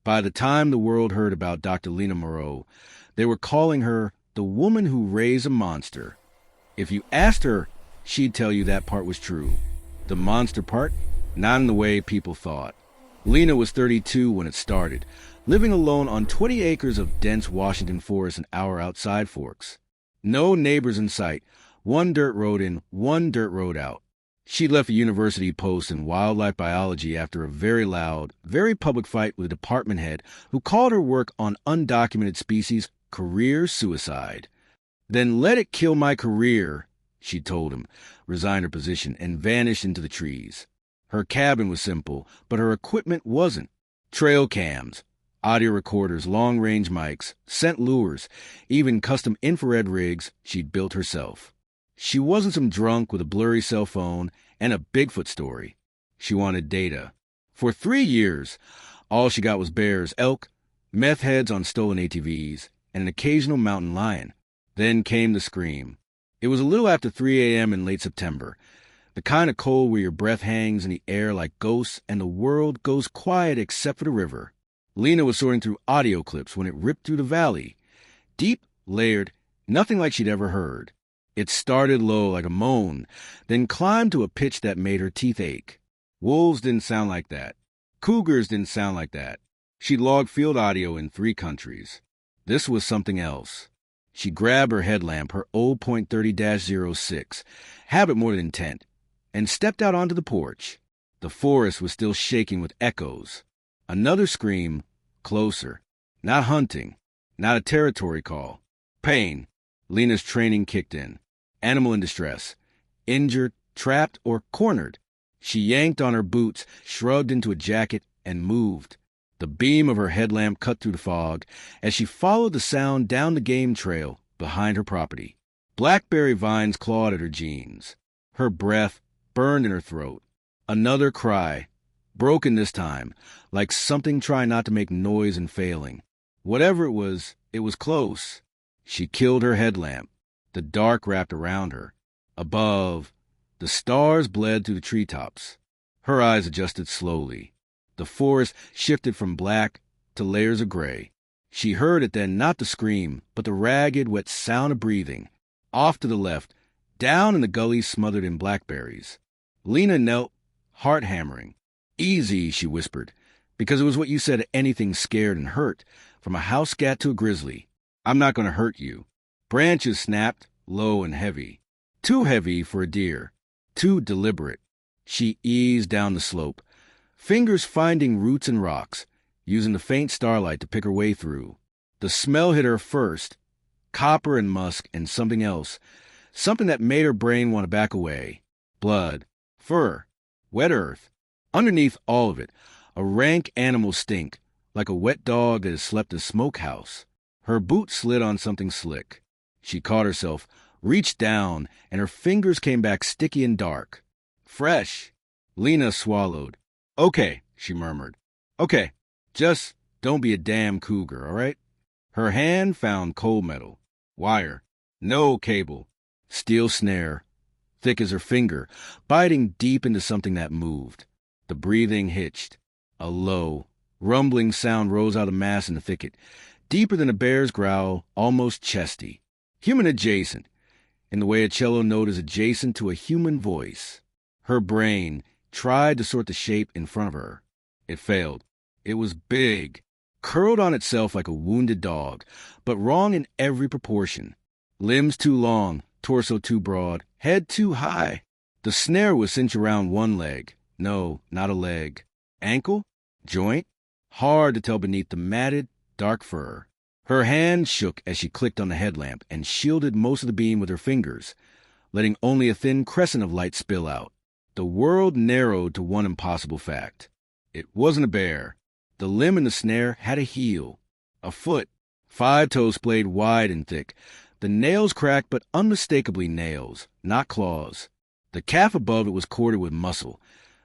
By the time the world heard about Dr. Lena Moreau, they were calling her the woman who raised a monster. If you asked her, she'd tell you that part was true. The monster part, not in the way people thought. Lena was 32 when it started, living alone on 20 acres of dense Washington forest an hour outside Forks. No neighbors in sight, one dirt road in, one dirt road out. She left a university post in wildlife biology after a very loud, very public fight with a department head who called her work on undocumented species career suicide. Then let it kill my career, she told him, resigned her position, and vanished into the trees. Her cabin was simple, but her equipment wasn't. Trail cams, audio recorders, long-range mics, scent lures, even custom infrared rigs she'd built herself. She wasn't some drunk with a blurry cell phone and a Bigfoot story. She wanted data. For 3 years, all she got was bears, elk, meth heads on stolen ATVs, and an occasional mountain lion. Then came the scream. It was a little after 3 a.m. in late September, the kind of cold where your breath hangs in the air like ghosts and the world goes quiet except for the river. Lena was sorting through audio clips when it ripped through the valley. Deep, layered, nothing like she'd ever heard. It started low like a moan, then climbed to a pitch that made her teeth ache. Wolves didn't sound like that. Cougars didn't sound like that. She'd logged field audio in 3 countries. This was something else. She grabbed her headlamp, her old .30-06, habit more than intent, and stepped out onto the porch. The forest was still shaking with echoes. Another scream, closer. Not hunting, not a territory call. Pain. Lena's training kicked in. Animal in distress. Injured, trapped, or cornered. She yanked on her boots, shrugged into a jacket, and moved. The beam of her headlamp cut through the fog as she followed the sound down the game trail behind her property. Blackberry vines clawed at her jeans. Her breath burned in her throat. Another cry, broken this time, like something trying not to make noise and failing. Whatever it was close. She killed her headlamp. The dark wrapped around her. Above, the stars bled through the treetops. Her eyes adjusted slowly. The forest shifted from black to layers of gray. She heard it then, not the scream, but the ragged, wet sound of breathing. Off to the left, down in the gully smothered in blackberries. Lena knelt, heart hammering. "Easy," she whispered, because it was what you said to anything scared and hurt, from a house scat to a grizzly. "I'm not going to hurt you." Branches snapped, low and heavy. Too heavy for a deer. Too deliberate. She eased down the slope, fingers finding roots and rocks, using the faint starlight to pick her way through. The smell hit her first, copper and musk and something else, something that made her brain want to back away. Blood, fur, wet earth. Underneath all of it, a rank animal stink, like a wet dog that has slept in a smokehouse. Her boot slid on something slick. She caught herself, reached down, and her fingers came back sticky and dark. Fresh. Lena swallowed. "Okay," she murmured. "Okay, just don't be a damn cougar, all right?" Her hand found cold metal. Wire. No cable. Steel snare. Thick as her finger, biting deep into something that moved. The breathing hitched. A low, rumbling sound rose out of mass in the thicket, deeper than a bear's growl, almost chesty. Human adjacent, in the way a cello note is adjacent to a human voice. Her brain tried to sort the shape in front of her. It failed. It was big, curled on itself like a wounded dog, but wrong in every proportion. Limbs too long, torso too broad, head too high. The snare was cinched around one leg. No, not a leg. Ankle? Joint? Hard to tell beneath the matted, dark fur. Her hand shook as she clicked on the headlamp and shielded most of the beam with her fingers, letting only a thin crescent of light spill out. The world narrowed to one impossible fact. It wasn't a bear. The limb in the snare had a heel, a foot, 5 toes splayed wide and thick, the nails cracked but unmistakably nails, not claws. The calf above it was corded with muscle,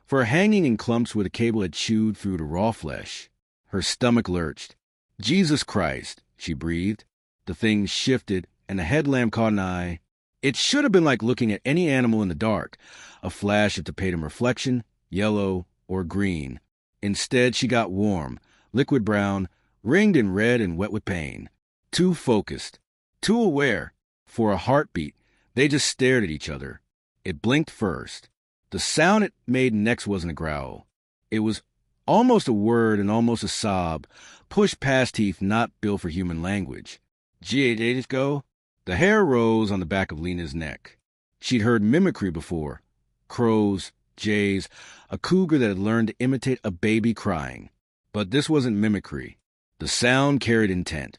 for hanging in clumps where the cable had chewed through the raw flesh. Her stomach lurched. "Jesus Christ," she breathed. The thing shifted, and the headlamp caught an eye. It should have been like looking at any animal in the dark, a flash of tapetum reflection, yellow or green. Instead, she got warm, liquid brown, ringed in red and wet with pain. Too focused, too aware. For a heartbeat, they just stared at each other. It blinked first. The sound it made next wasn't a growl. It was almost a word and almost a sob, pushed past teeth not built for human language. "Days go?" The hair rose on the back of Lena's neck. She'd heard mimicry before. Crows, jays, a cougar that had learned to imitate a baby crying. But this wasn't mimicry. The sound carried intent,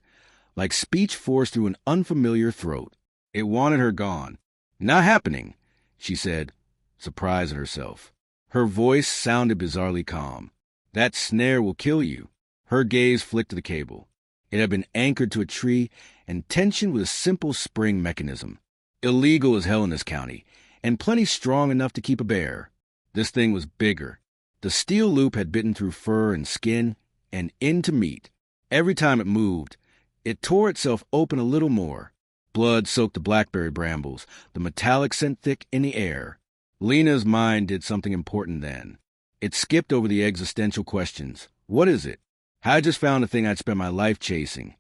like speech forced through an unfamiliar throat. It wanted her gone. "Not happening," she said, surprised at herself. Her voice sounded bizarrely calm. "That snare will kill you." Her gaze flicked to the cable. It had been anchored to a tree and tensioned with a simple spring mechanism. Illegal as hell in this county, and plenty strong enough to keep a bear. This thing was bigger. The steel loop had bitten through fur and skin and into meat. Every time it moved, it tore itself open a little more. Blood soaked the blackberry brambles, the metallic scent thick in the air. Lena's mind did something important then. It skipped over the existential questions. What is it? I just found a thing I'd spent my life chasing,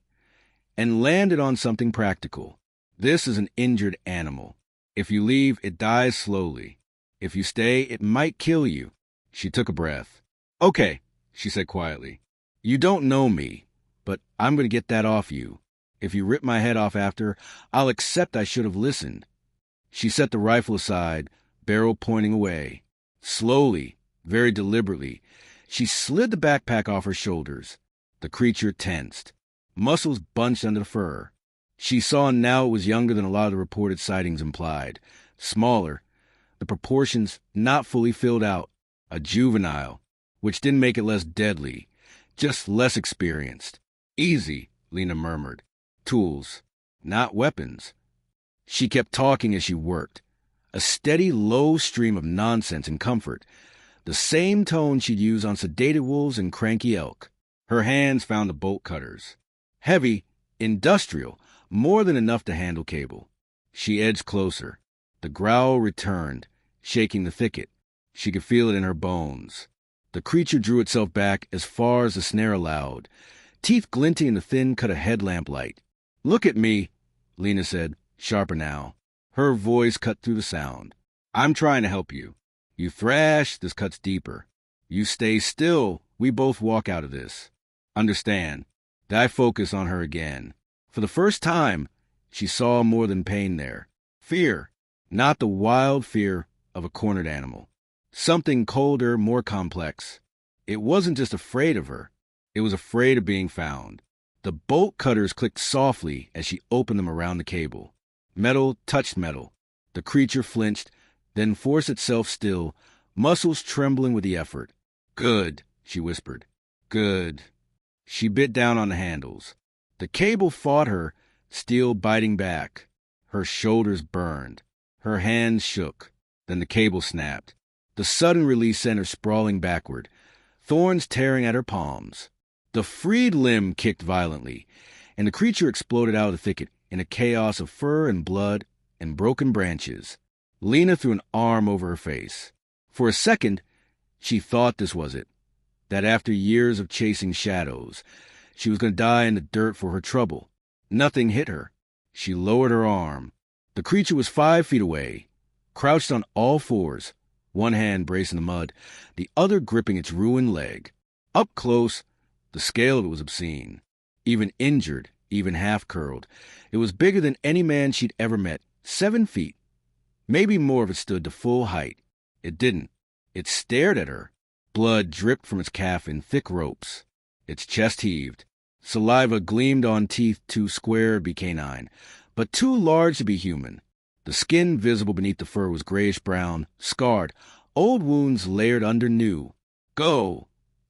and landed on something practical. This is an injured animal. If you leave, it dies slowly. If you stay, it might kill you. She took a breath. "Okay," she said quietly. "You don't know me, but I'm going to get that off you. If you rip my head off after, I'll accept I should have listened." She set the rifle aside, barrel pointing away. Slowly, very deliberately, she slid the backpack off her shoulders. The creature tensed. Muscles bunched under the fur. She saw now it was younger than a lot of the reported sightings implied. Smaller, the proportions not fully filled out. A juvenile, which didn't make it less deadly, just less experienced. "Easy," Lena murmured. "Tools, not weapons." She kept talking as she worked. A steady, low stream of nonsense and comfort. The same tone she'd use on sedated wolves and cranky elk. Her hands found the bolt cutters. Heavy, industrial, more than enough to handle cable. She edged closer. The growl returned, shaking the thicket. She could feel it in her bones. The creature drew itself back as far as the snare allowed, teeth glinting in the thin cut of headlamp light. "Look at me," Lena said, sharper now. Her voice cut through the sound. "I'm trying to help you. You thrash, this cuts deeper. You stay still, we both walk out of this. Understand?" The eye focused on her again. For the first time, she saw more than pain there. Fear. Not the wild fear of a cornered animal. Something colder, more complex. It wasn't just afraid of her. It was afraid of being found. The bolt cutters clicked softly as she opened them around the cable. Metal touched metal. The creature flinched, then forced itself still, muscles trembling with the effort. "Good," she whispered. "Good." She bit down on the handles. The cable fought her, steel biting back. Her shoulders burned. Her hands shook. Then the cable snapped. The sudden release sent her sprawling backward, thorns tearing at her palms. The freed limb kicked violently, and the creature exploded out of the thicket in a chaos of fur and blood and broken branches. Lena threw an arm over her face. For a second, she thought this was it, that after years of chasing shadows, she was going to die in the dirt for her trouble. Nothing hit her. She lowered her arm. The creature was 5 feet away, crouched on all fours, one hand bracing the mud, the other gripping its ruined leg. Up close, the scale of it was obscene. Even injured, even half-curled, it was bigger than any man she'd ever met. 7 feet. Maybe more if it stood to full height. It didn't. It stared at her. Blood dripped from its calf in thick ropes. Its chest heaved. Saliva gleamed on teeth too square to be canine, but too large to be human. The skin visible beneath the fur was grayish-brown, scarred, old wounds layered under new. "Go!"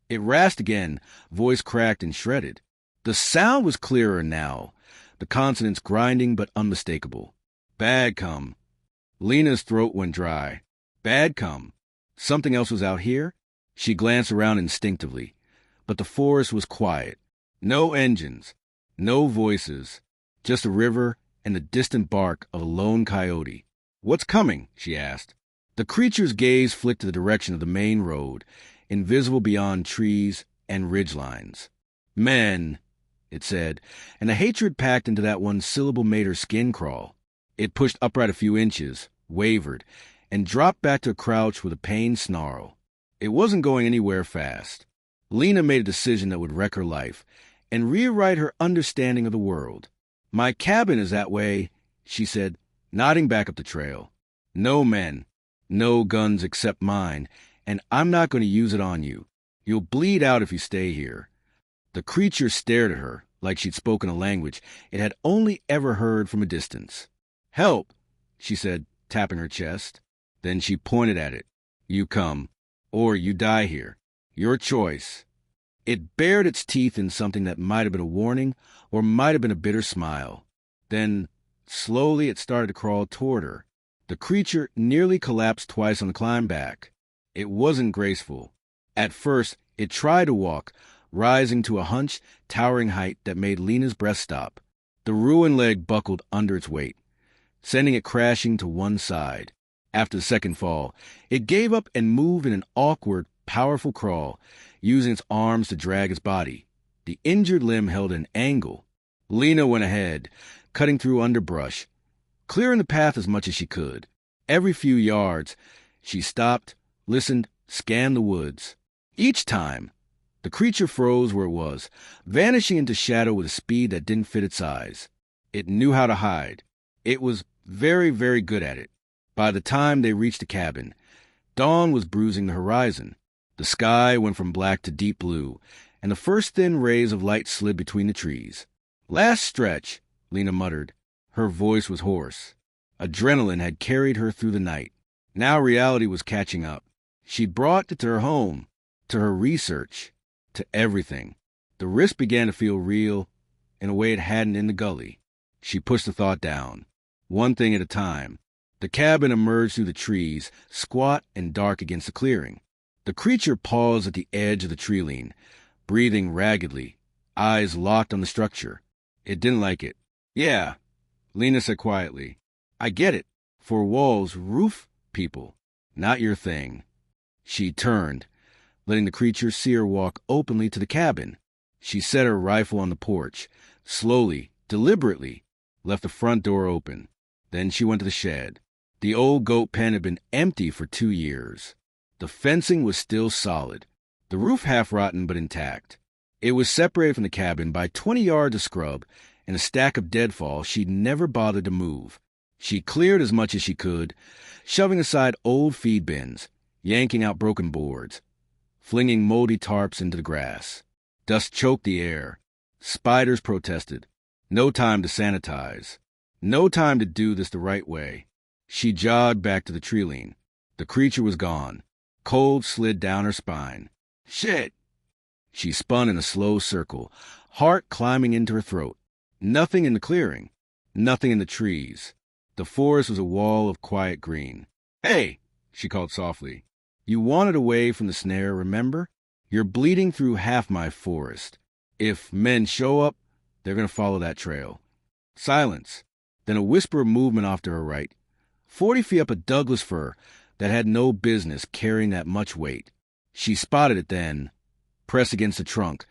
It rasped again, voice cracked and shredded. The sound was clearer now, the consonants grinding but unmistakable. "Bad come." Lena's throat went dry. Bad come. Something else was out here? She glanced around instinctively, but the forest was quiet. No engines, no voices, just a river and the distant bark of a lone coyote. "What's coming?" she asked. The creature's gaze flicked to the direction of the main road, invisible beyond trees and ridgelines. Men, it said, and the hatred packed into that one syllable made her skin crawl. It pushed upright a few inches, wavered, and dropped back to a crouch with a pained snarl. It wasn't going anywhere fast. Lena made a decision that would wreck her life and rewrite her understanding of the world. "My cabin is that way," she said, nodding back up the trail. "No men, no guns except mine, and I'm not going to use it on you. You'll bleed out if you stay here." The creature stared at her like she'd spoken a language it had only ever heard from a distance. "Help," she said, tapping her chest. Then she pointed at it. "You come, or you die here. Your choice." It bared its teeth in something that might have been a warning or might have been a bitter smile. Then, slowly, it started to crawl toward her. The creature nearly collapsed twice on the climb back. It wasn't graceful. At first, it tried to walk, rising to a hunched, towering height that made Lena's breath stop. The ruined leg buckled under its weight, sending it crashing to one side. After the second fall, it gave up and moved in an awkward, powerful crawl, using its arms to drag its body. The injured limb held an angle. Lena went ahead, cutting through underbrush, clearing the path as much as she could. Every few yards, she stopped, listened, scanned the woods. Each time, the creature froze where it was, vanishing into shadow with a speed that didn't fit its size. It knew how to hide. It was very, very good at it. By the time they reached the cabin, dawn was bruising the horizon. The sky went from black to deep blue, and the first thin rays of light slid between the trees. "Last stretch," Lena muttered. Her voice was hoarse. Adrenaline had carried her through the night. Now reality was catching up. She'd brought it to her home, to her research, to everything. The risk began to feel real in a way it hadn't in the gully. She pushed the thought down, one thing at a time. The cabin emerged through the trees, squat and dark against the clearing. The creature paused at the edge of the tree lean, breathing raggedly, eyes locked on the structure. It didn't like it. "Yeah," Lena said quietly. "I get it. For walls, roof people, not your thing." She turned, letting the creature see her walk openly to the cabin. She set her rifle on the porch, slowly, deliberately, left the front door open. Then she went to the shed. The old goat pen had been empty for 2 years. The fencing was still solid, the roof half-rotten but intact. It was separated from the cabin by 20 yards of scrub and a stack of deadfall she'd never bothered to move. She cleared as much as she could, shoving aside old feed bins, yanking out broken boards, flinging moldy tarps into the grass. Dust choked the air. Spiders protested. No time to sanitize. No time to do this the right way. She jogged back to the tree lean. The creature was gone. Cold slid down her spine. "Shit!" She spun in a slow circle, heart climbing into her throat. Nothing in the clearing. Nothing in the trees. The forest was a wall of quiet green. "Hey!" she called softly. "You wanted away from the snare, remember? You're bleeding through half my forest. If men show up, they're going to follow that trail." Silence. Then a whisper of movement off to her right. 40 feet up a Douglas fir that had no business carrying that much weight. She spotted it then, pressed against the trunk,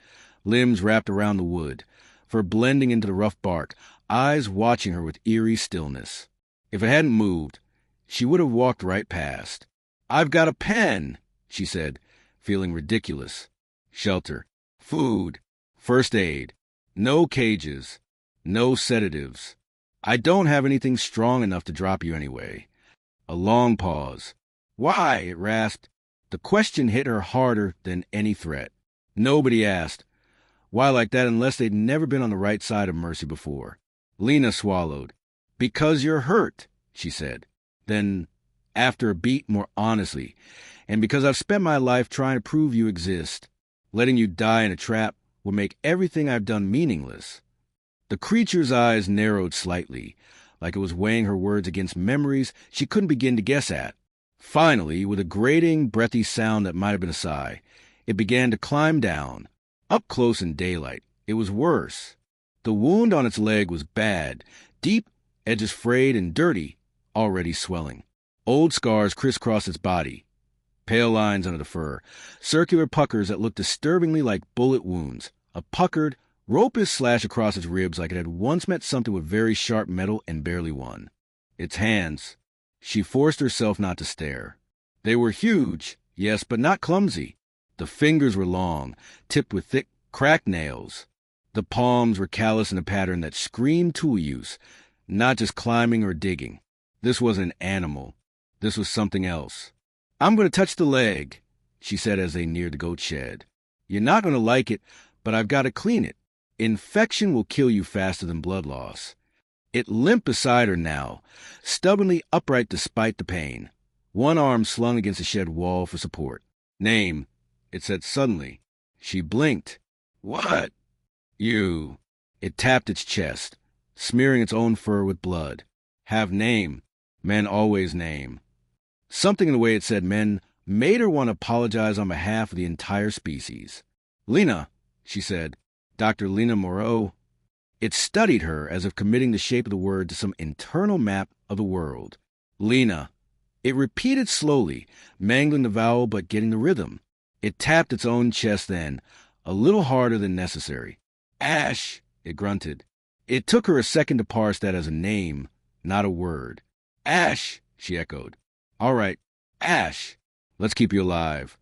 limbs wrapped around the wood, fur blending into the rough bark, eyes watching her with eerie stillness. If it hadn't moved, she would have walked right past. "I've got a pen," she said, feeling ridiculous. "Shelter, food, first aid, no cages, no sedatives. I don't have anything strong enough to drop you anyway." A long pause. "Why?" it rasped. The question hit her harder than any threat. Nobody asked, "Why like that?" unless they'd never been on the right side of mercy before. Lena swallowed. "Because you're hurt," she said. Then, after a beat, more honestly, "And because I've spent my life trying to prove you exist. Letting you die in a trap will make everything I've done meaningless." The creature's eyes narrowed slightly, like it was weighing her words against memories she couldn't begin to guess at. Finally, with a grating, breathy sound that might have been a sigh, it began to climb down. Up close in daylight, it was worse. The wound on its leg was bad, deep, edges frayed and dirty, already swelling. Old scars crisscrossed its body. Pale lines under the fur, circular puckers that looked disturbingly like bullet wounds. A puckered, ropish slash across its ribs like it had once met something with very sharp metal and barely won. Its hands. She forced herself not to stare. They were huge, yes, but not clumsy. The fingers were long, tipped with thick, cracked nails. The palms were callous in a pattern that screamed tool use, not just climbing or digging. This wasn't an animal. This was something else. "I'm going to touch the leg," she said as they neared the goat shed. "You're not going to like it, but I've got to clean it. Infection will kill you faster than blood loss." It limped beside her now, stubbornly upright despite the pain. One arm slung against the shed wall for support. "Name," it said suddenly. She blinked. "What?" "You." It tapped its chest, smearing its own fur with blood. "Have name. Men always name." Something in the way it said men made her want to apologize on behalf of the entire species. "Lena," she said. "Dr. Lena Moreau." It studied her as if committing the shape of the word to some internal map of the world. "Lena." It repeated slowly, mangling the vowel but getting the rhythm. It tapped its own chest then, a little harder than necessary. "Ash," it grunted. It took her a second to parse that as a name, not a word. "Ash," she echoed. "All right, Ash. Let's keep you alive."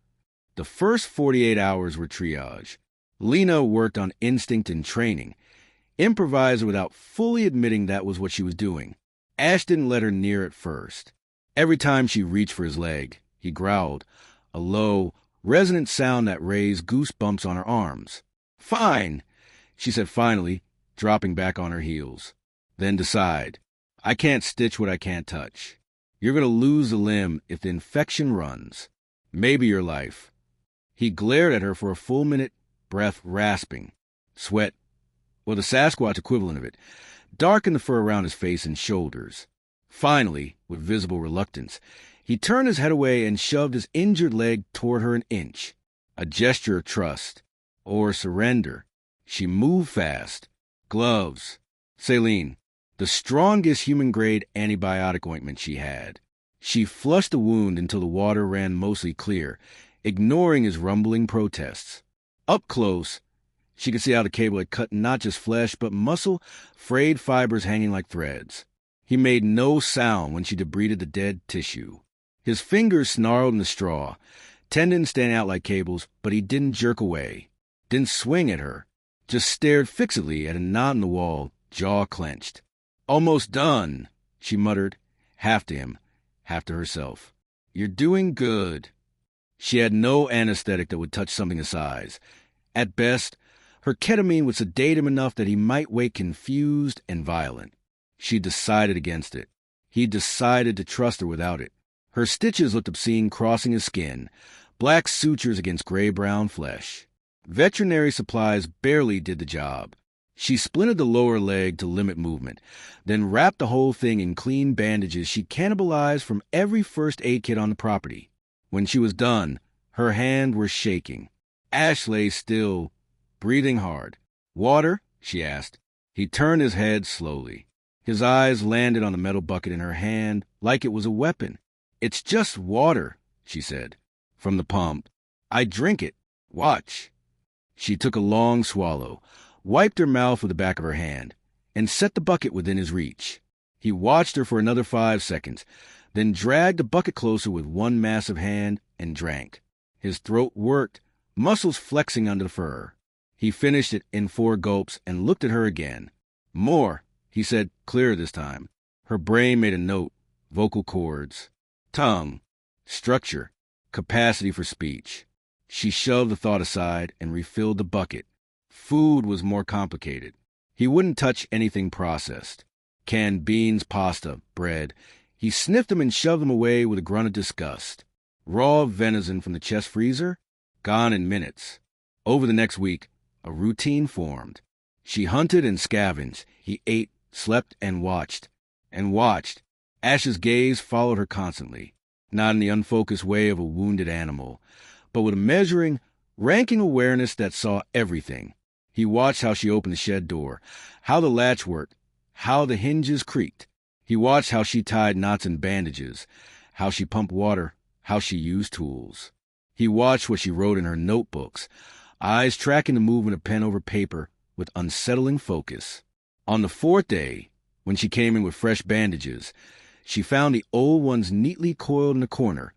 The first 48 hours were triage. Lena worked on instinct and training, improvised without fully admitting that was what she was doing. Ash didn't let her near at first. Every time she reached for his leg, he growled, a low, resonant sound that raised goosebumps on her arms. "Fine," she said finally, dropping back on her heels. "Then decide. I can't stitch what I can't touch. You're going to lose the limb if the infection runs. Maybe your life." He glared at her for a full minute, breath rasping. Sweat, or the Sasquatch equivalent of it, darkened the fur around his face and shoulders. Finally, with visible reluctance, he turned his head away and shoved his injured leg toward her an inch. A gesture of trust. Or surrender. She moved fast. Gloves. Saline. The strongest human-grade antibiotic ointment she had. She flushed the wound until the water ran mostly clear, ignoring his rumbling protests. Up close, she could see how the cable had cut not just flesh, but muscle, frayed fibers hanging like threads. He made no sound when she debrided the dead tissue. His fingers snarled in the straw, tendons standing out like cables, but he didn't jerk away, didn't swing at her, just stared fixedly at a knot in the wall, jaw clenched. "Almost done," she muttered, half to him, half to herself. "You're doing good." She had no anesthetic that would touch something his size. At best, her ketamine would sedate him enough that he might wake confused and violent. She decided against it. He decided to trust her without it. Her stitches looked obscene crossing his skin, black sutures against gray-brown flesh. Veterinary supplies barely did the job. She splinted the lower leg to limit movement, then wrapped the whole thing in clean bandages she cannibalized from every first aid kit on the property. When she was done, her hand was shaking. Ash lay still, breathing hard. "Water?" she asked. He turned his head slowly. His eyes landed on the metal bucket in her hand like it was a weapon. "It's just water," she said. "From the pump. I drink it. Watch." She took a long swallow, wiped her mouth with the back of her hand, and set the bucket within his reach. He watched her for another 5 seconds, then dragged the bucket closer with one massive hand and drank. His throat worked, muscles flexing under the fur. He finished it in 4 gulps and looked at her again. "More," he said, clearer this time. Her brain made a note, vocal cords, tongue, structure, capacity for speech. She shoved the thought aside and refilled the bucket. Food was more complicated. He wouldn't touch anything processed. Canned beans, pasta, bread. He sniffed them and shoved them away with a grunt of disgust. Raw venison from the chest freezer? Gone in minutes. Over the next week, a routine formed. She hunted and scavenged. He ate, slept, and watched. And watched. Ash's gaze followed her constantly, not in the unfocused way of a wounded animal, but with a measuring, ranking awareness that saw everything. He watched how she opened the shed door, how the latch worked, how the hinges creaked. He watched how she tied knots in bandages, how she pumped water, how she used tools. He watched what she wrote in her notebooks, eyes tracking the movement of pen over paper with unsettling focus. On the fourth day, when she came in with fresh bandages, she found the old ones neatly coiled in a corner,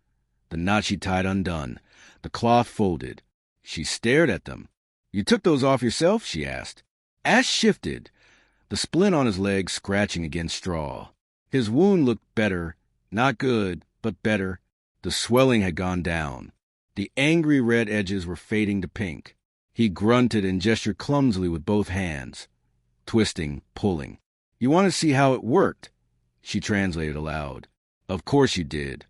the knot she tied undone, the cloth folded. She stared at them. "You took those off yourself?" she asked. Ash shifted, the splint on his leg scratching against straw. His wound looked better, not good, but better. The swelling had gone down. The angry red edges were fading to pink. He grunted and gestured clumsily with both hands, twisting, pulling. "You want to see how it worked?" She translated aloud. "Of course you did."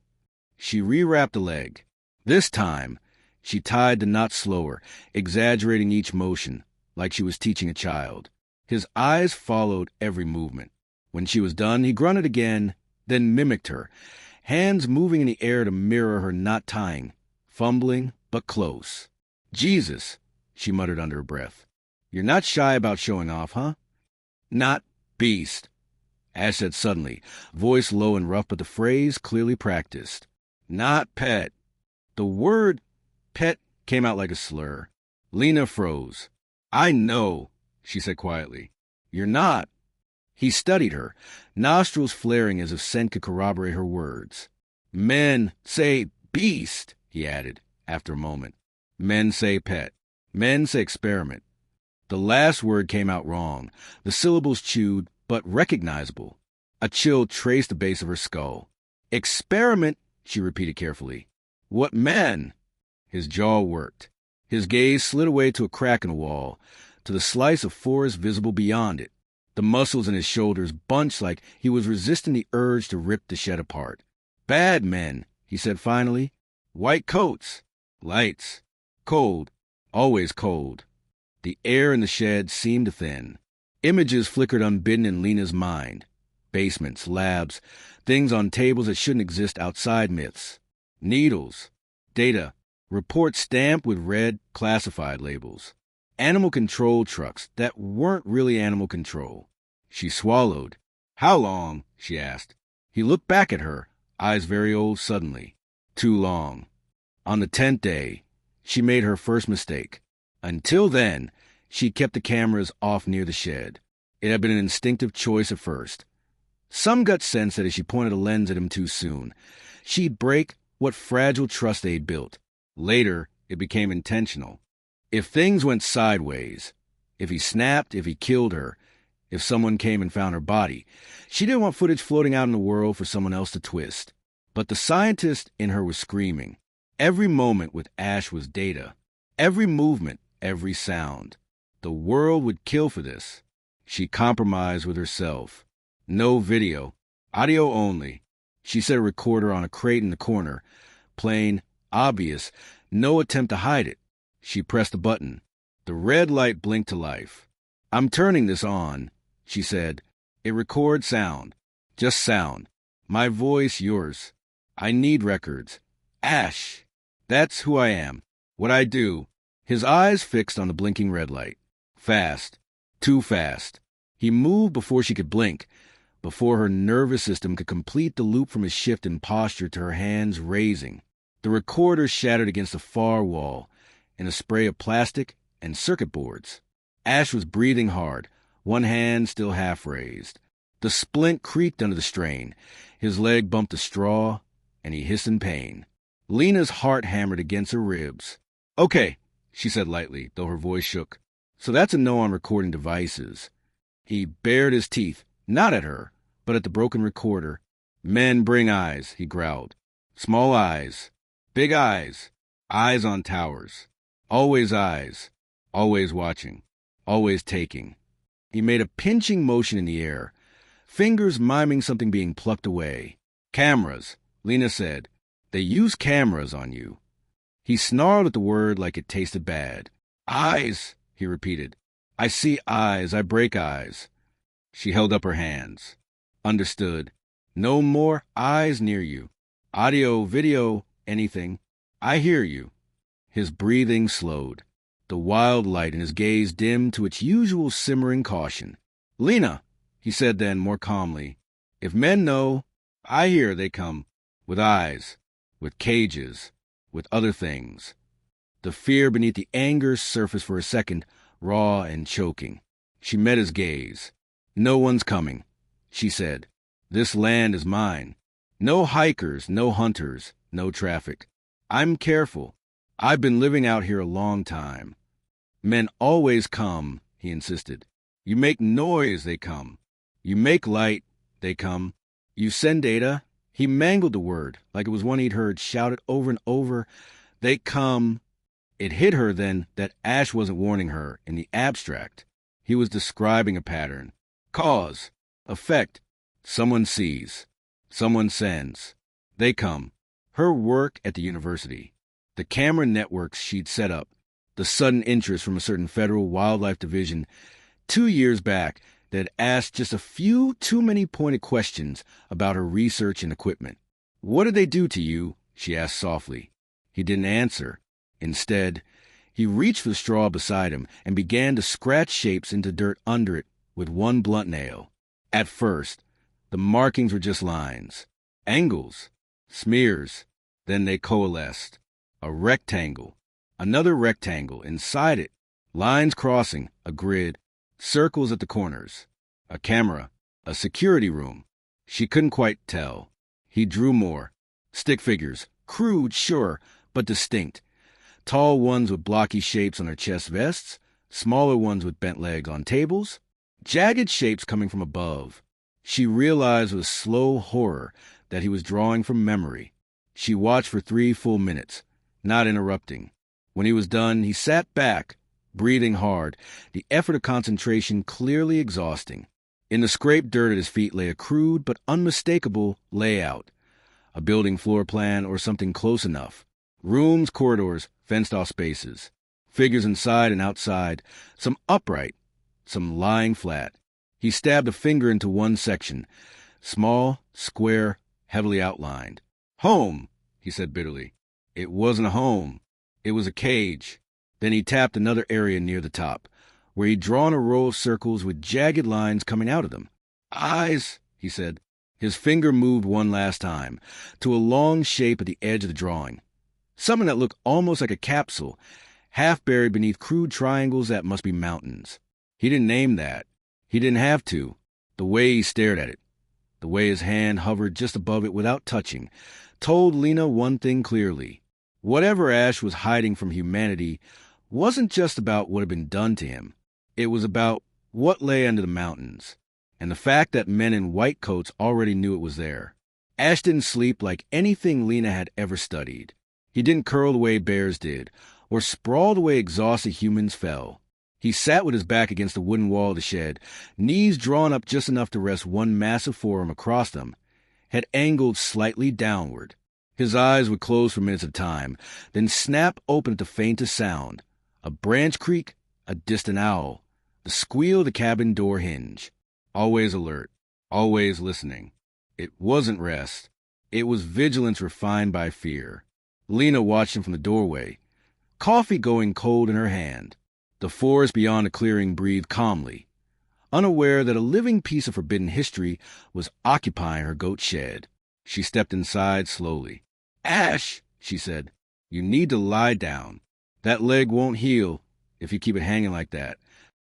She rewrapped the leg. This time, she tied the knot slower, exaggerating each motion, like she was teaching a child. His eyes followed every movement. When she was done, he grunted again, then mimicked her, hands moving in the air to mirror her knot tying, fumbling but close. "Jesus," she muttered under her breath. "You're not shy about showing off, huh?" "Not beast," Ash said suddenly, voice low and rough, but the phrase clearly practiced. "Not pet." The word pet came out like a slur. Lena froze. "I know," she said quietly. "You're not." He studied her, nostrils flaring as if scent could corroborate her words. "Men say beast," he added, after a moment. "Men say pet. Men say experiment." The last word came out wrong, the syllables chewed, but recognizable. A chill traced the base of her skull. "Experiment," she repeated carefully. "What men?" His jaw worked. His gaze slid away to a crack in the wall, to the slice of forest visible beyond it. The muscles in his shoulders bunched like he was resisting the urge to rip the shed apart. "Bad men," he said finally. "White coats. Lights. Cold. Always cold." The air in the shed seemed to thin. Images flickered unbidden in Lena's mind. Basements, labs, things on tables that shouldn't exist outside myths. Needles. Data. Reports stamped with red classified labels. Animal control trucks that weren't really animal control. She swallowed. "How long?" she asked. He looked back at her, eyes very old suddenly. "Too long." On the 10th day, she made her first mistake. Until then, she'd kept the cameras off near the shed. It had been an instinctive choice at first. Some gut sense that if she pointed a lens at him too soon, she'd break what fragile trust they'd built. Later, it became intentional. If things went sideways, if he snapped, if he killed her, if someone came and found her body, she didn't want footage floating out in the world for someone else to twist. But the scientist in her was screaming. Every moment with Ash was data. Every movement, every sound. The world would kill for this. She compromised with herself. No video. Audio only. She set a recorder on a crate in the corner. Plain, obvious, no attempt to hide it. She pressed a button. The red light blinked to life. "I'm turning this on," she said. "It records sound. Just sound. My voice, yours. I need records. Ash. That's who I am. What I do." His eyes fixed on the blinking red light. Fast. Too fast. He moved before she could blink, before her nervous system could complete the loop from his shift in posture to her hands raising. The recorder shattered against the far wall in a spray of plastic and circuit boards. Ash was breathing hard, one hand still half raised. The splint creaked under the strain. His leg bumped a straw, and he hissed in pain. Lena's heart hammered against her ribs. "Okay," she said lightly, though her voice shook. "So that's a no on recording devices." He bared his teeth, not at her, but at the broken recorder. "Men bring eyes," he growled. "Small eyes. Big eyes. Eyes on towers. Always eyes. Always watching. Always taking." He made a pinching motion in the air, fingers miming something being plucked away. "Cameras," Lena said. "They use cameras on you." He snarled at the word like it tasted bad. "Eyes," he repeated. "I see eyes. I break eyes." She held up her hands. "Understood. No more eyes near you. Audio, video, anything. I hear you." His breathing slowed. The wild light in his gaze dimmed to its usual simmering caution. "Lena," he said then more calmly, "if men know, I hear they come. With eyes. with cages, with other things. The fear beneath the anger surfaced for a second, raw and choking. She met his gaze. "No one's coming," she said. "This land is mine. No hikers, no hunters, no traffic. I'm careful. I've been living out here a long time." "Men always come," he insisted. "You make noise, they come. You make light, they come. You send data." He mangled the word like it was one he'd heard shouted over and over. "They come." It hit her then that Ash wasn't warning her in the abstract. He was describing a pattern. Cause, effect. Someone sees. Someone sends. They come. Her work at the university. The camera networks she'd set up. The sudden interest from a certain federal wildlife division 2 years back that had asked just a few too many pointed questions about her research and equipment. "What did they do to you?" she asked softly. He didn't answer. Instead, he reached for the straw beside him and began to scratch shapes into dirt under it with one blunt nail. At first, the markings were just lines, angles, smears. Then they coalesced. A rectangle, another rectangle, inside it, lines crossing, a grid, circles at the corners, a camera, a security room. She couldn't quite tell. He drew more. Stick figures, crude, sure, but distinct. Tall ones with blocky shapes on their chest vests, smaller ones with bent legs on tables, jagged shapes coming from above. She realized with slow horror that he was drawing from memory. She watched for 3 full minutes, not interrupting. When he was done, he sat back, breathing hard, the effort of concentration clearly exhausting. In the scraped dirt at his feet lay a crude but unmistakable layout, a building floor plan or something close enough. Rooms, corridors, fenced-off spaces, figures inside and outside, some upright, some lying flat. He stabbed a finger into one section, small, square, heavily outlined. "Home," he said bitterly. It wasn't a home. It was a cage. Then he tapped another area near the top, where he'd drawn a row of circles with jagged lines coming out of them. "Eyes," he said. His finger moved one last time, to a long shape at the edge of the drawing. Something that looked almost like a capsule, half buried beneath crude triangles that must be mountains. He didn't name that. He didn't have to. The way he stared at it, the way his hand hovered just above it without touching, told Lena one thing clearly. Whatever Ash was hiding from humanity wasn't just about what had been done to him. It was about what lay under the mountains, and the fact that men in white coats already knew it was there. Ash didn't sleep like anything Lena had ever studied. He didn't curl the way bears did, or sprawl the way exhausted humans fell. He sat with his back against the wooden wall of the shed, knees drawn up just enough to rest one massive forearm across them, head angled slightly downward. His eyes would close for minutes at a time, then snap open at the faintest sound. A branch creak, a distant owl, the squeal of the cabin door hinge. Always alert, always listening. It wasn't rest. It was vigilance refined by fear. Lena watched him from the doorway, coffee going cold in her hand. The forest beyond the clearing breathed calmly, unaware that a living piece of forbidden history was occupying her goat shed. She stepped inside slowly. "Ash," she said, "you need to lie down. That leg won't heal if you keep it hanging like that."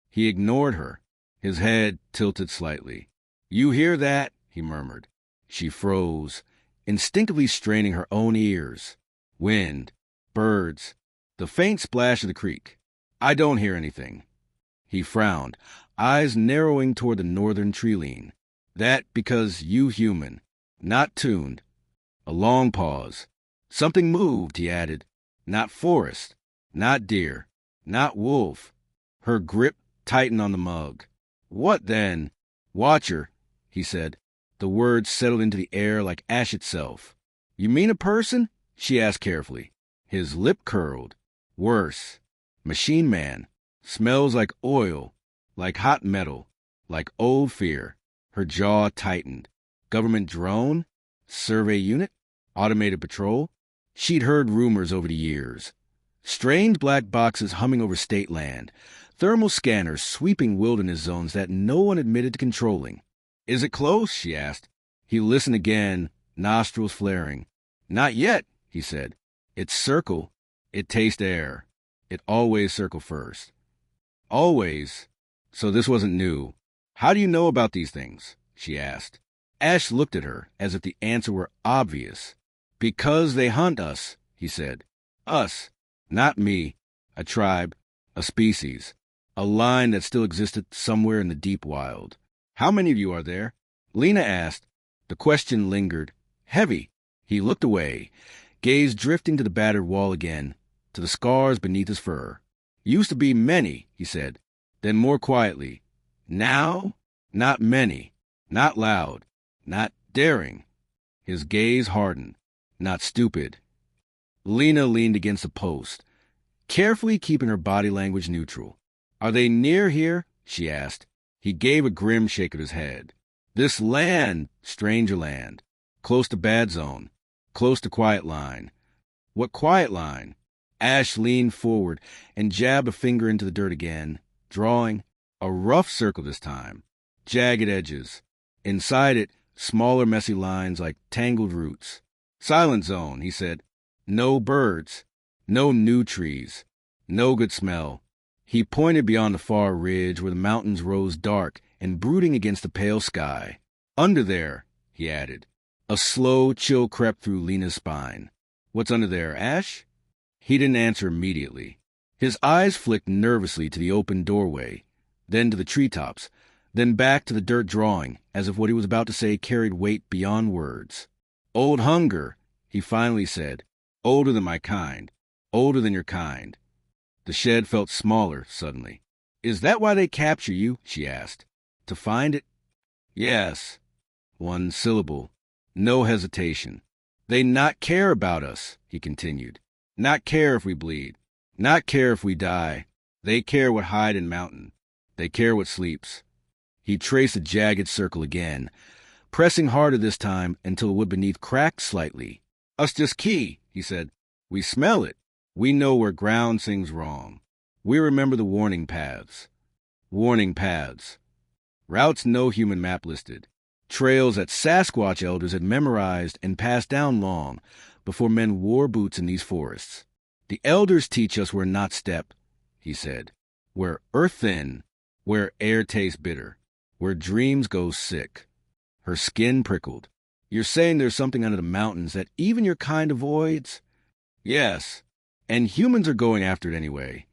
He ignored her, his head tilted slightly. "You hear that?" he murmured. She froze, instinctively straining her own ears. Wind, birds, the faint splash of the creek. "I don't hear anything." He frowned, eyes narrowing toward the northern tree-line. "That because you human, not tuned." A long pause. "Something moved," he added. "Not forest, not deer, not wolf." Her grip tightened on the mug. "What then?" "Watcher," he said. The words settled into the air like ash itself. "You mean a person?" she asked carefully. His lip curled. "Worse. Machine man. Smells like oil, like hot metal, like old fear." Her jaw tightened. Government drone? Survey unit? Automated patrol? She'd heard rumors over the years. Strange black boxes humming over state land. Thermal scanners sweeping wilderness zones that no one admitted to controlling. "Is it close?" she asked. He listened again, nostrils flaring. "Not yet," he said. It circle. It taste air. It always circle first. Always. So this wasn't new. How do you know about these things? She asked. Ash looked at her as if the answer were obvious. Because they hunt us, he said. Us. Not me. A tribe. A species. A line that still existed somewhere in the deep wild. How many of you are there? Lena asked. The question lingered. Heavy. He looked away, gaze drifting to the battered wall again, to the scars beneath his fur. Used to be many, he said. Then more quietly. Now? Not many. Not loud. Not daring. His gaze hardened. Not stupid. Lena leaned against a post, carefully keeping her body language neutral. Are they near here? She asked. He gave a grim shake of his head. This land, stranger land. Close to bad zone. Close to quiet line. What quiet line? Ash leaned forward and jabbed a finger into the dirt again, drawing a rough circle this time. Jagged edges. Inside it, smaller messy lines like tangled roots. Silent zone, he said. No birds. No new trees. No good smell. He pointed beyond the far ridge where the mountains rose dark and brooding against the pale sky. Under there, he added. A slow chill crept through Lena's spine. What's under there, Ash? He didn't answer immediately. His eyes flicked nervously to the open doorway, then to the treetops, then back to the dirt drawing, as if what he was about to say carried weight beyond words. Old hunger, he finally said. Older than my kind. Older than your kind. The shed felt smaller suddenly. Is that why they capture you? She asked. To find it? Yes. One syllable. No hesitation. They not care about us, he continued. Not care if we bleed. Not care if we die. They care what hide in mountain. They care what sleeps. He traced a jagged circle again, pressing harder this time until the wood beneath cracked slightly. Us just key, he said. We smell it. We know where ground sings wrong. We remember the warning paths. Warning paths. Routes no human map listed. Trails that Sasquatch elders had memorized and passed down long before men wore boots in these forests. The elders teach us we're not step, he said. Where earth thin, where air tastes bitter, where dreams go sick. Her skin prickled. You're saying there's something under the mountains that even your kind avoids? Yes. And humans are going after it anyway.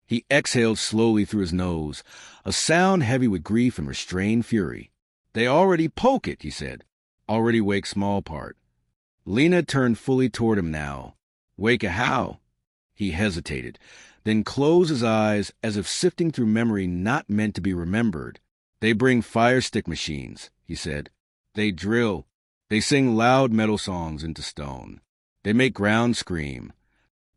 He exhaled slowly through his nose, a sound heavy with grief and restrained fury. They already poke it, he said. Already wake small part. Lena turned fully toward him now. Wake a how? He hesitated, then closed his eyes as if sifting through memory not meant to be remembered. They bring fire stick machines, he said. They drill. They sing loud metal songs into stone. They make ground scream.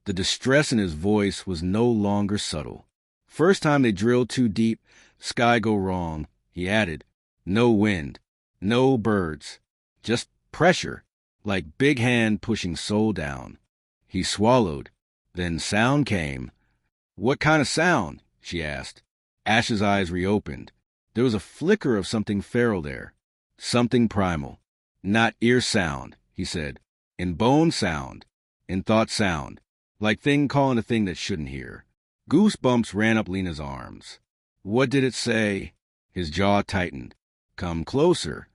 The distress in his voice was no longer subtle. First time they drilled too deep, sky go wrong, he added. No wind. No birds. Just pressure, like big hand pushing soul down. He swallowed. Then sound came. What kind of sound? She asked. Ash's eyes reopened. There was a flicker of something feral there. Something primal. Not ear sound, he said. In bone sound. In thought sound. Like thing calling a thing that shouldn't hear. Goosebumps ran up Lena's arms. What did it say? His jaw tightened. Come closer.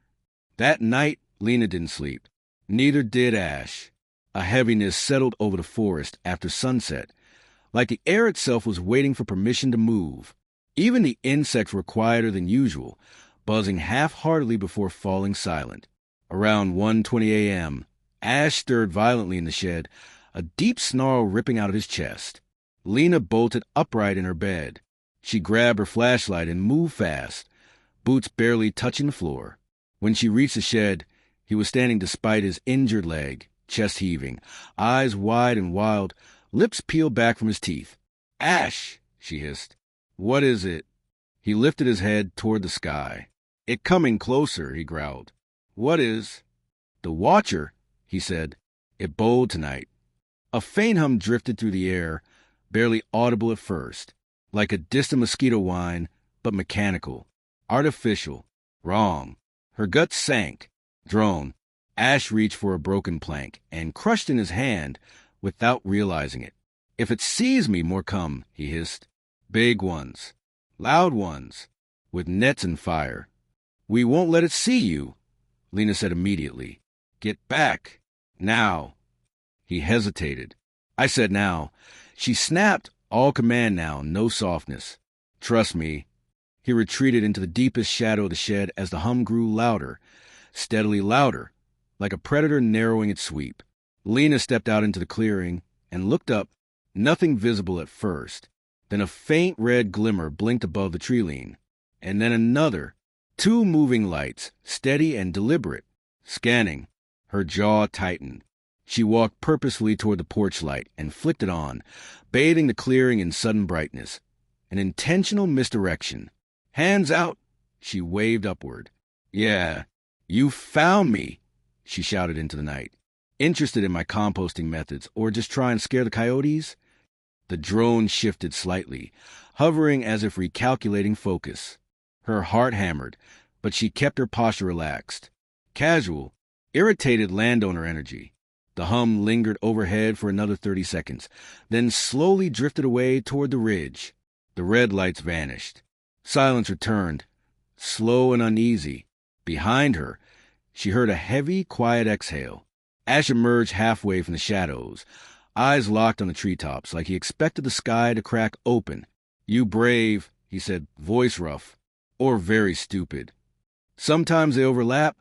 That night, Lena didn't sleep. Neither did Ash. A heaviness settled over the forest after sunset, like the air itself was waiting for permission to move. Even the insects were quieter than usual, buzzing half-heartedly before falling silent. Around 1:20 a.m., Ash stirred violently in the shed, a deep snarl ripping out of his chest. Lena bolted upright in her bed. She grabbed her flashlight and moved fast, boots barely touching the floor. When she reached the shed, he was standing despite his injured leg, chest heaving, eyes wide and wild, lips peeled back from his teeth. Ash, she hissed. What is it? He lifted his head toward the sky. It coming closer, he growled. What is? The Watcher, he said. It bowled tonight. A faint hum drifted through the air, barely audible at first, like a distant mosquito whine, but mechanical, artificial, wrong. Her gut sank. Drone. Ash reached for a broken plank and crushed in his hand without realizing it. "If it sees me, more come," he hissed. "Big ones. Loud ones. With nets and fire." "We won't let it see you," Lena said immediately. "Get back. Now." He hesitated. I said now. She snapped, all command now, no softness. "Trust me." He retreated into the deepest shadow of the shed as the hum grew louder, steadily louder, like a predator narrowing its sweep. Lena stepped out into the clearing and looked up, nothing visible at first. Then a faint red glimmer blinked above the tree line, and then another, 2 moving lights, steady and deliberate. Scanning, her jaw tightened. She walked purposefully toward the porch light and flicked it on, bathing the clearing in sudden brightness. An intentional misdirection. "Hands out!" She waved upward. "Yeah, you found me!" she shouted into the night. "Interested in my composting methods, or just try and scare the coyotes?" The drone shifted slightly, hovering as if recalculating focus. Her heart hammered, but she kept her posture relaxed. Casual, irritated landowner energy. The hum lingered overhead for another 30 seconds, then slowly drifted away toward the ridge. The red lights vanished. Silence returned, slow and uneasy. Behind her, she heard a heavy, quiet exhale. Ash emerged halfway from the shadows, eyes locked on the treetops, like he expected the sky to crack open. "You brave," he said, voice rough, "or very stupid." "Sometimes they overlap,"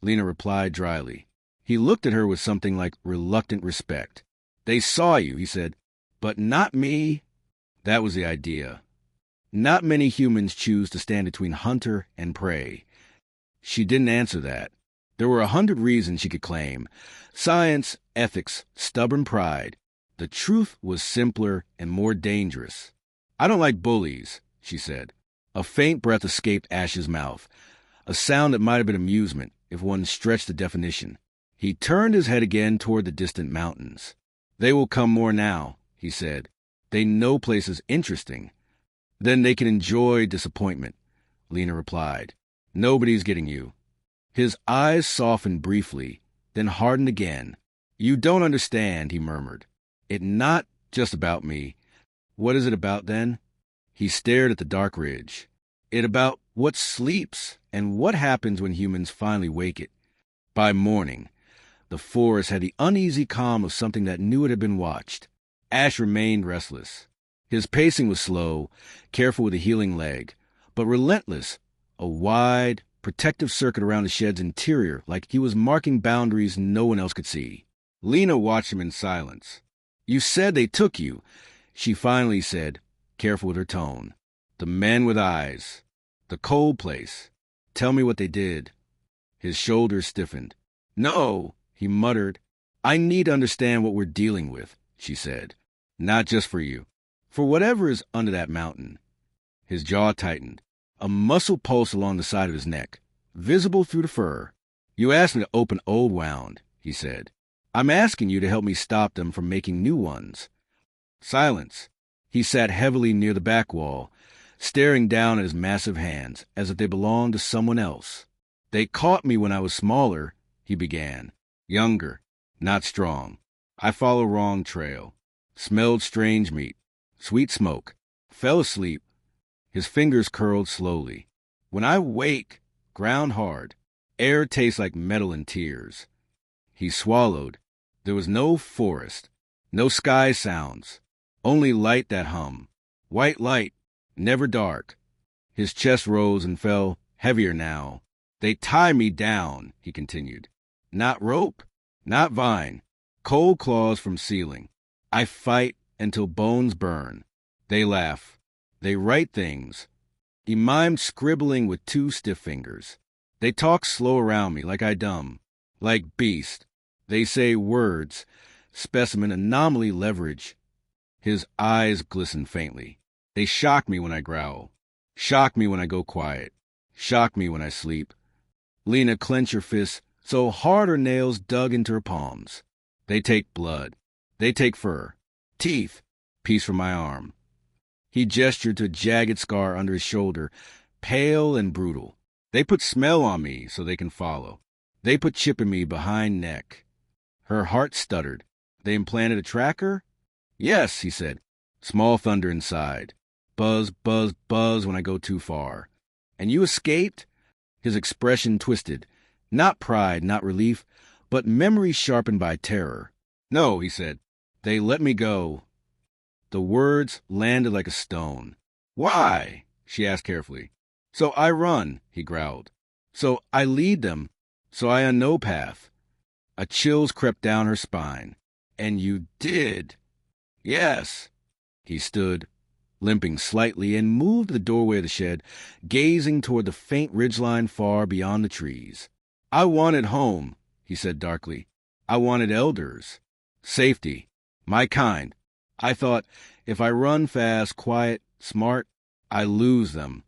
Lena replied dryly. He looked at her with something like reluctant respect. "They saw you," he said, "but not me." That was the idea. Not many humans choose to stand between hunter and prey. She didn't answer that. There were 100 reasons she could claim. Science, ethics, stubborn pride. The truth was simpler and more dangerous. "I don't like bullies," she said. A faint breath escaped Ash's mouth, a sound that might have been amusement if one stretched the definition. He turned his head again toward the distant mountains. "They will come more now," he said. "They know places interesting." "Then they can enjoy disappointment," Lena replied. "Nobody's getting you." His eyes softened briefly, then hardened again. "You don't understand," he murmured. "It's not just about me." "What is it about, then?" He stared at the dark ridge. "It's about what sleeps and what happens when humans finally wake it." By morning, the forest had the uneasy calm of something that knew it had been watched. Ash remained restless. His pacing was slow, careful with a healing leg, but relentless, a wide, protective circuit around the shed's interior, like he was marking boundaries no one else could see. Lena watched him in silence. "You said they took you," she finally said, careful with her tone. "The men with eyes. The cold place. Tell me what they did." His shoulders stiffened. "No," he muttered. "I need to understand what we're dealing with," she said. "Not just for you. For whatever is under that mountain." His jaw tightened. A muscle pulse along the side of his neck, visible through the fur. "You asked me to open old wound," he said. "I'm asking you to help me stop them from making new ones." Silence. He sat heavily near the back wall, staring down at his massive hands, as if they belonged to someone else. "They caught me when I was smaller," he began. "Younger, not strong. I follow wrong trail. Smelled strange meat. Sweet smoke. Fell asleep." His fingers curled slowly. "When I wake, ground hard. Air tastes like metal and tears." He swallowed. There was no forest, no sky sounds, only light that hum. White light, never dark. His chest rose and fell, heavier now. "They tie me down," he continued. "Not rope, not vine. Cold claws from ceiling. I fight until bones burn. They laugh. They write things." He mimed scribbling with 2 stiff fingers. "They talk slow around me, like I dumb. Like beast. They say words. Specimen anomaly leverage." His eyes glistened faintly. "They shock me when I growl. Shock me when I go quiet. Shock me when I sleep." Lena clenched her fists so hard her nails dug into her palms. "They take blood. They take fur. Teeth. Piece from my arm." He gestured to a jagged scar under his shoulder, pale and brutal. "They put smell on me so they can follow. They put chip in me behind neck. Her heart stuttered. They implanted a tracker? Yes, he said. Small thunder inside. Buzz, buzz, buzz when I go too far. And you escaped? His expression twisted. Not pride, not relief, but memory sharpened by terror. No, he said. They let me go. The words landed like a stone. Why? She asked carefully. So I run, he growled. So I lead them. So I unknow path. A chills crept down her spine. And you did. Yes. He stood, limping slightly, and moved to the doorway of the shed, gazing toward the faint ridgeline far beyond the trees. I wanted home, he said darkly. I wanted elders. Safety. My kind. I thought, if I run fast, quiet, smart, I lose them.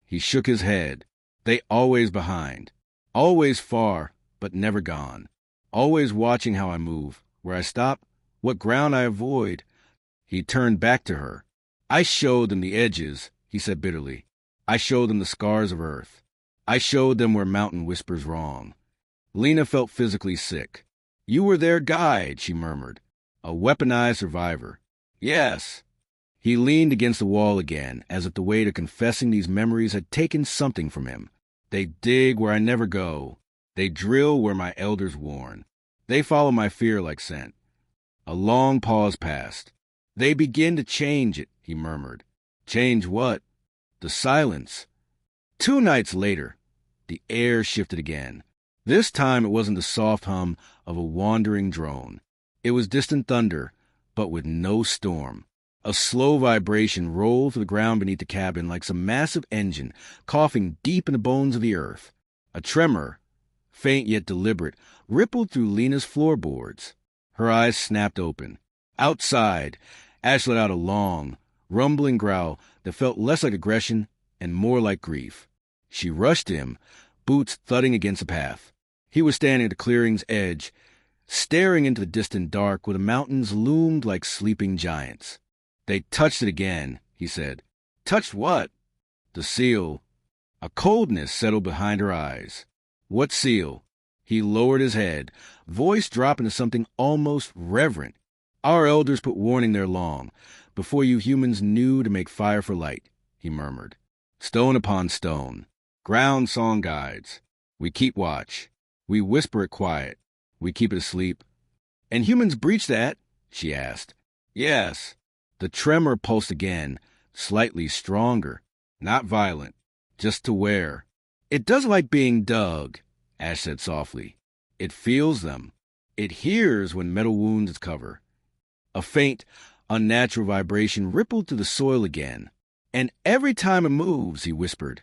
He shook his head. They always behind. Always far, but never gone. Always watching how I move, where I stop, what ground I avoid. He turned back to her. I showed them the edges, he said bitterly. I showed them the scars of earth. I showed them where mountain whispers wrong. Lena felt physically sick. You were their guide, she murmured. A weaponized survivor. Yes. He leaned against the wall again, as if the weight of confessing these memories had taken something from him. They dig where I never go. They drill where my elders warn. They follow my fear like scent. A long pause passed. They begin to change it, he murmured. Change what? The silence. 2 nights later, the air shifted again. This time it wasn't the soft hum of a wandering drone. It was distant thunder, but with no storm. A slow vibration rolled through the ground beneath the cabin like some massive engine, coughing deep in the bones of the earth. A tremor, faint yet deliberate, rippled through Lena's floorboards. Her eyes snapped open. Outside, Ash let out a long, rumbling growl that felt less like aggression and more like grief. She rushed him, boots thudding against the path. He was standing at the clearing's edge, staring into the distant dark where the mountains loomed like sleeping giants. They touched it again, he said. Touched what? The seal. A coldness settled behind her eyes. What seal? He lowered his head, voice dropping to something almost reverent. Our elders put warning there long, before you humans knew to make fire for light, he murmured. Stone upon stone. Ground song guides. We keep watch. We whisper it quiet. We keep it asleep. And humans breach that? She asked. Yes. The tremor pulsed again, slightly stronger. Not violent. Just to wear. It doesn't like being dug, Ash said softly. It feels them. It hears when metal wounds cover. A faint, unnatural vibration rippled through the soil again. And every time it moves, he whispered,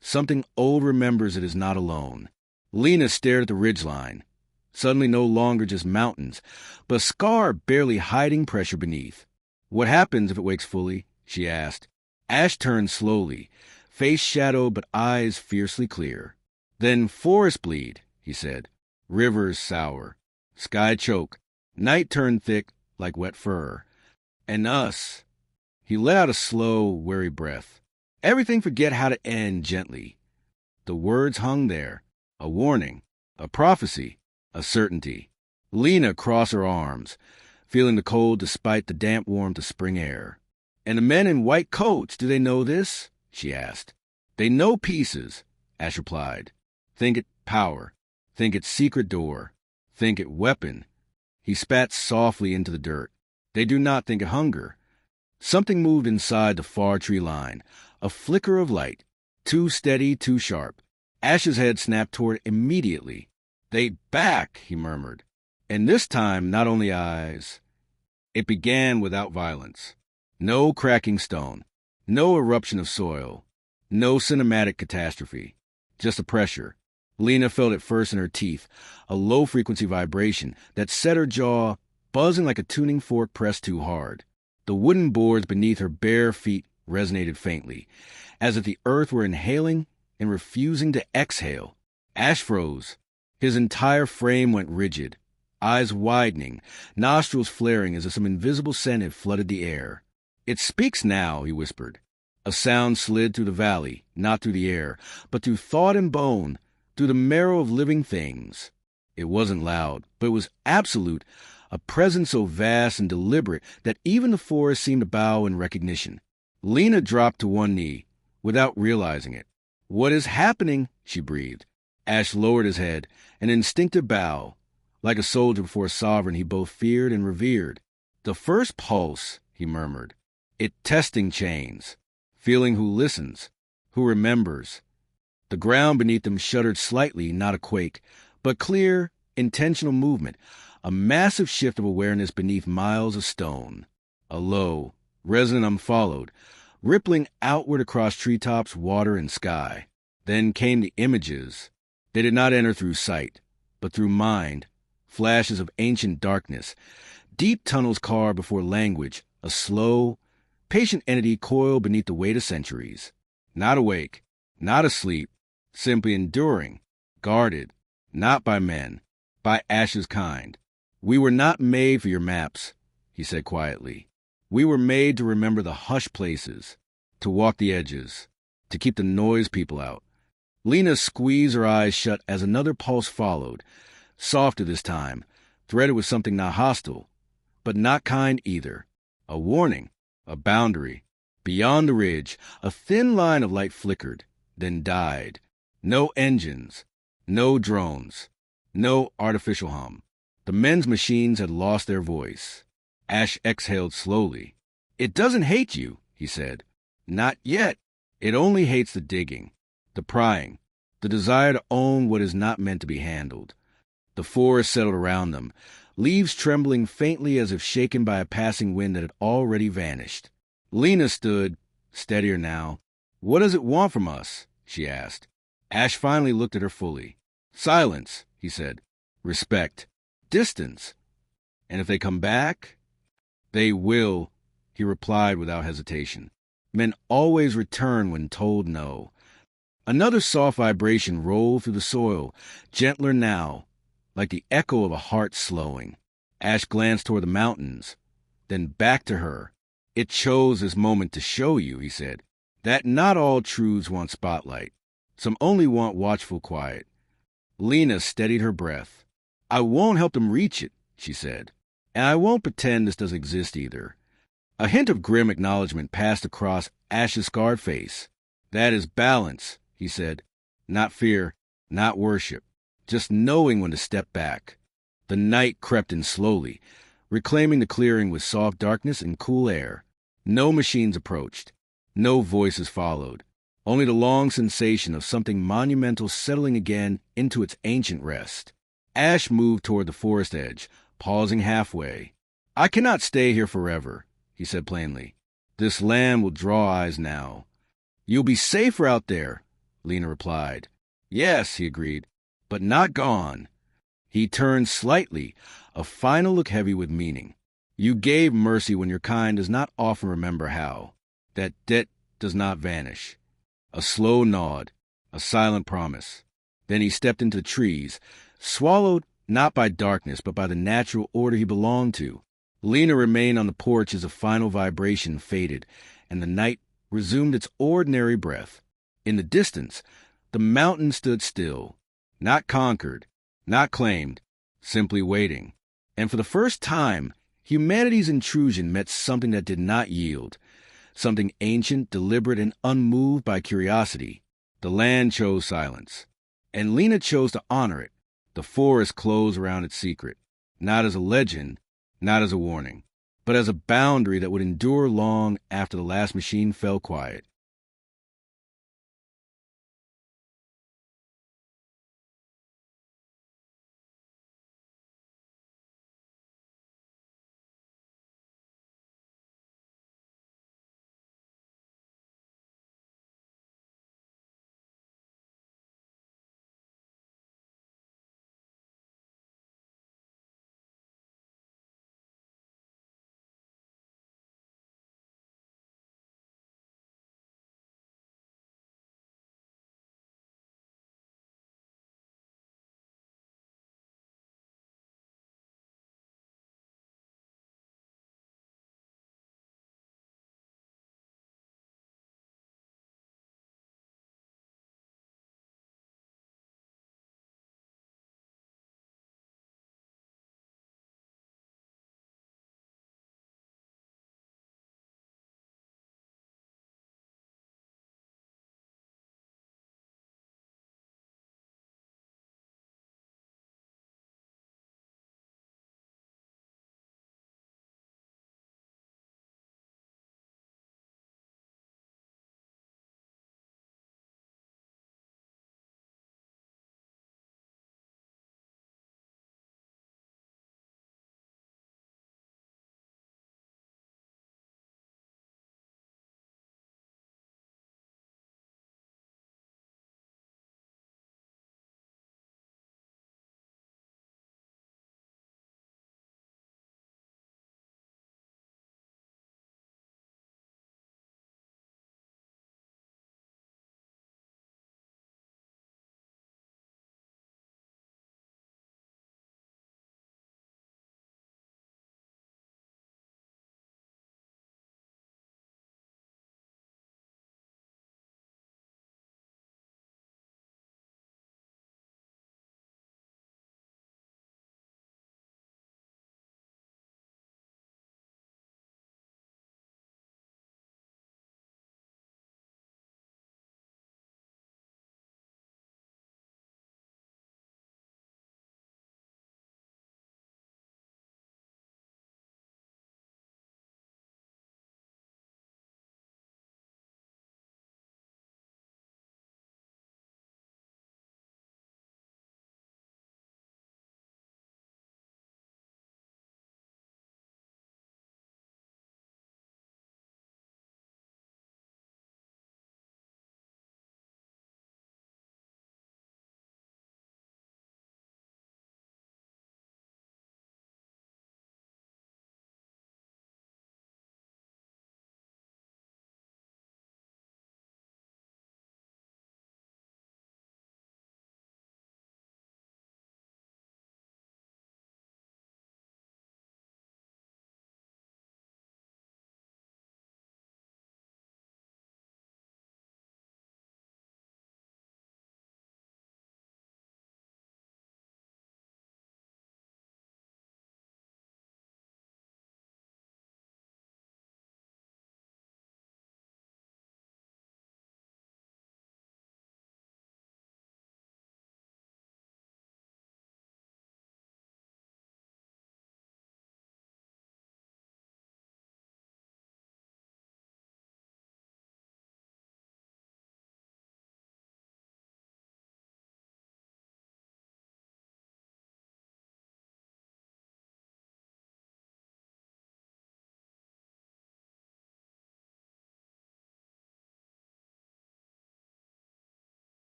something old remembers it is not alone. Lena stared at the ridgeline. Suddenly no longer just mountains, but a scar barely hiding pressure beneath. What happens if it wakes fully? She asked. Ash turned slowly, face shadowed but eyes fiercely clear. Then forest bleed, he said. Rivers sour. Sky choke. Night turned thick like wet fur. And us. He let out a slow, weary breath. Everything forget how to end gently. The words hung there. A warning. A prophecy. A certainty. Lena crossed her arms, feeling the cold despite the damp warmth of spring air. And the men in white coats, do they know this? She asked. They know pieces, Ash replied. Think it power. Think it secret door. Think it weapon. He spat softly into the dirt. They do not think it hunger. Something moved inside the far tree line. A flicker of light. Too steady, too sharp. Ash's head snapped toward it immediately. They back, he murmured. And this time, not only eyes. It began without violence. No cracking stone. No eruption of soil. No cinematic catastrophe. Just a pressure. Lena felt it first in her teeth, a low-frequency vibration that set her jaw buzzing like a tuning fork pressed too hard. The wooden boards beneath her bare feet resonated faintly, as if the earth were inhaling and refusing to exhale. Ash froze. His entire frame went rigid, eyes widening, nostrils flaring as if some invisible scent had flooded the air. It speaks now, he whispered. A sound slid through the valley, not through the air, but through thought and bone, through the marrow of living things. It wasn't loud, but it was absolute, a presence so vast and deliberate that even the forest seemed to bow in recognition. Lena dropped to one knee, without realizing it. "What is happening?" she breathed. Ash lowered his head, an instinctive bow, like a soldier before a sovereign he both feared and revered. "The first pulse," he murmured. "It testing chains, feeling who listens, who remembers." The ground beneath them shuddered slightly, not a quake, but clear, intentional movement, a massive shift of awareness beneath miles of stone. A low, resonant followed, rippling outward across treetops, water, and sky. Then came the images. They did not enter through sight, but through mind, flashes of ancient darkness, deep tunnels carved before language, a slow, patient entity coiled beneath the weight of centuries. Not awake, not asleep, simply enduring, guarded, not by men, by Ash's kind. "We were not made for your maps," he said quietly. "We were made to remember the hushed places, to walk the edges, to keep the noise people out." Lena squeezed her eyes shut as another pulse followed, softer this time, threaded with something not hostile, but not kind either. A warning, a boundary. Beyond the ridge, a thin line of light flickered, then died. No engines, no drones, no artificial hum. The men's machines had lost their voice. Ash exhaled slowly. "It doesn't hate you," he said. "Not yet. It only hates the digging, the prying, the desire to own what is not meant to be handled." The forest settled around them, leaves trembling faintly as if shaken by a passing wind that had already vanished. Lena stood, steadier now. "What does it want from us?" she asked. Ash finally looked at her fully. "Silence," he said. "Respect. Distance. And if they come back?" "They will," he replied without hesitation. Men always return when told no. Another soft vibration rolled through the soil, gentler now, like the echo of a heart slowing. Ash glanced toward the mountains, then back to her. "It chose this moment to show you," he said, "that not all truths want spotlight. Some only want watchful quiet." Lena steadied her breath. "I won't help them reach it," she said. "And I won't pretend this doesn't exist either." A hint of grim acknowledgement passed across Ash's scarred face. "That is balance," he said. "Not fear, not worship. Just knowing when to step back." The night crept in slowly, reclaiming the clearing with soft darkness and cool air. No machines approached. No voices followed. Only the long sensation of something monumental settling again into its ancient rest. Ash moved toward the forest edge, pausing halfway. "I cannot stay here forever," he said plainly. "This land will draw eyes now." "You'll be safer out there," Lena replied. "Yes," he agreed, "but not gone." He turned slightly, a final look heavy with meaning. "You gave mercy when your kind does not often remember how. That debt does not vanish." A slow nod, a silent promise. Then he stepped into the trees, swallowed not by darkness, but by the natural order he belonged to. Lena remained on the porch as the final vibration faded, and the night resumed its ordinary breath. In the distance, the mountain stood still, not conquered, not claimed, simply waiting. And for the first time, humanity's intrusion met something that did not yield, something ancient, deliberate, and unmoved by curiosity. The land chose silence, and Lena chose to honor it. The forest closed around its secret, not as a legend, not as a warning, but as a boundary that would endure long after the last machine fell quiet.